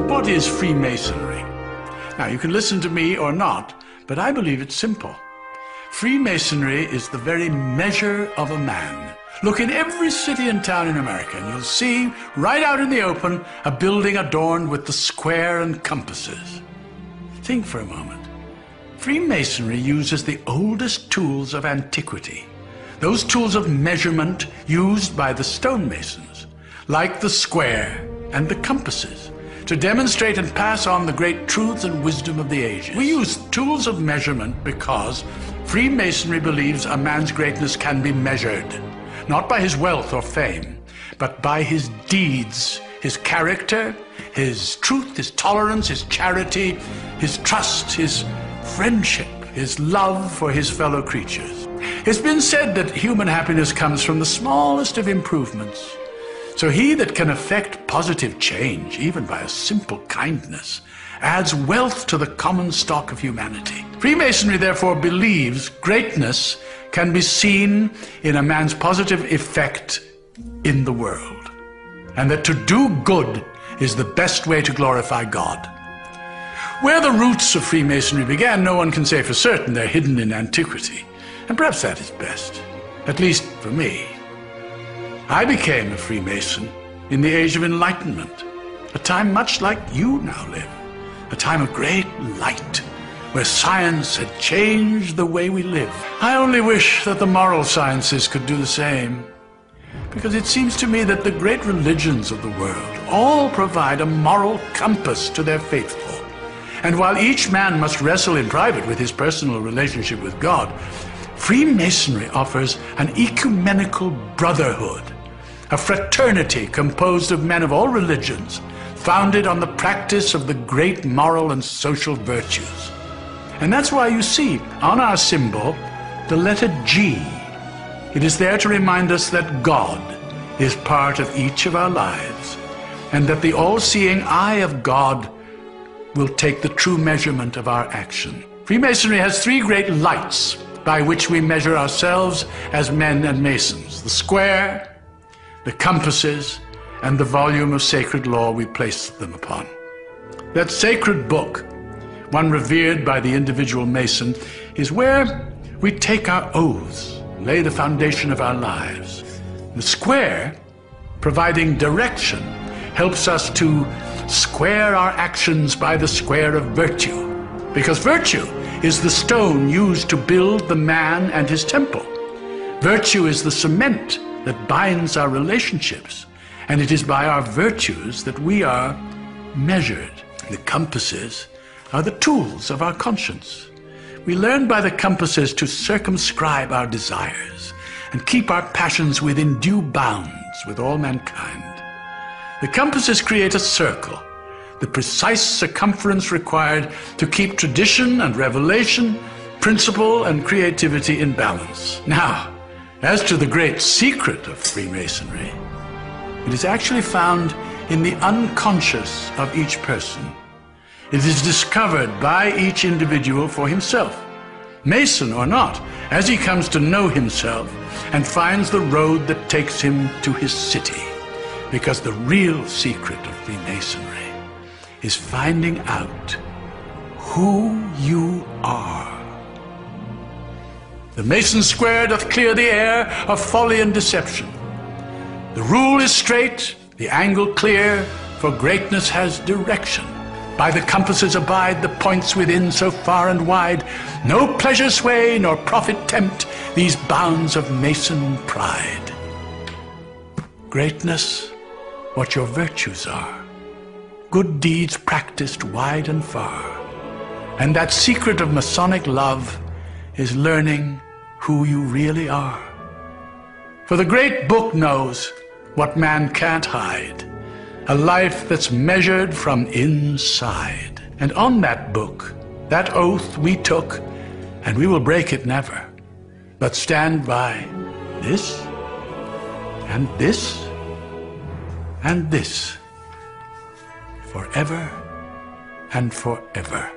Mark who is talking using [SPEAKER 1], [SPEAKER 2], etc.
[SPEAKER 1] What is Freemasonry? Now, you can listen to me or not, but I believe it's simple. Freemasonry is the very measure of a man. Look in every city and town in America, and you'll see, right out in the open, a building adorned with the square and compasses. Think for a moment. Freemasonry uses the oldest tools of antiquity, those tools of measurement used by the stonemasons, like the square and the compasses, to demonstrate and pass on the great truths and wisdom of the ages. We use tools of measurement because Freemasonry believes a man's greatness can be measured, not by his wealth or fame, but by his deeds, his character, his truth, his tolerance, his charity, his trust, his friendship, his love for his fellow creatures. It's been said that human happiness comes from the smallest of improvements. So he that can effect positive change, even by a simple kindness, adds wealth to the common stock of humanity. Freemasonry therefore believes greatness can be seen in a man's positive effect in the world, and that to do good is the best way to glorify God. Where the roots of Freemasonry began, no one can say for certain. They're hidden in antiquity, and perhaps that is best, at least for me. I became a Freemason in the Age of Enlightenment, a time much like you now live, a time of great light, where science had changed the way we live. I only wish that the moral sciences could do the same, because it seems to me that the great religions of the world all provide a moral compass to their faithful. And while each man must wrestle in private with his personal relationship with God, Freemasonry offers an ecumenical brotherhood, a fraternity composed of men of all religions, founded on the practice of the great moral and social virtues. And that's why you see on our symbol the letter G. It is there to remind us that God is part of each of our lives, and that the all-seeing eye of God will take the true measurement of our action. Freemasonry has three great lights by which we measure ourselves as men and masons: the square, the compasses, and the volume of sacred law we place them upon. That sacred book, one revered by the individual mason, is where we take our oaths, lay the foundation of our lives. The square, providing direction, helps us to square our actions by the square of virtue, because virtue is the stone used to build the man and his temple. Virtue is the cement that binds our relationships, and it is by our virtues that we are measured. The compasses are the tools of our conscience. We learn by the compasses to circumscribe our desires and keep our passions within due bounds with all mankind. The compasses create a circle, the precise circumference required to keep tradition and revelation, principle and creativity in balance. Now, as to the great secret of Freemasonry, it is actually found in the unconscious of each person. It is discovered by each individual for himself, Mason or not, as he comes to know himself and finds the road that takes him to his city. Because the real secret of Freemasonry is finding out who you are. The Mason's square doth clear the air of folly and deception. The rule is straight, the angle clear, for greatness has direction. By the compasses abide the points within so far and wide. No pleasure sway, nor profit tempt these bounds of Mason pride. Greatness, what your virtues are, good deeds practiced wide and far. And that secret of Masonic love is learning who you really are. For the great book knows what man can't hide, a life that's measured from inside. And on that book, that oath we took, and we will break it never, but stand by this, and this, and this, forever and forever.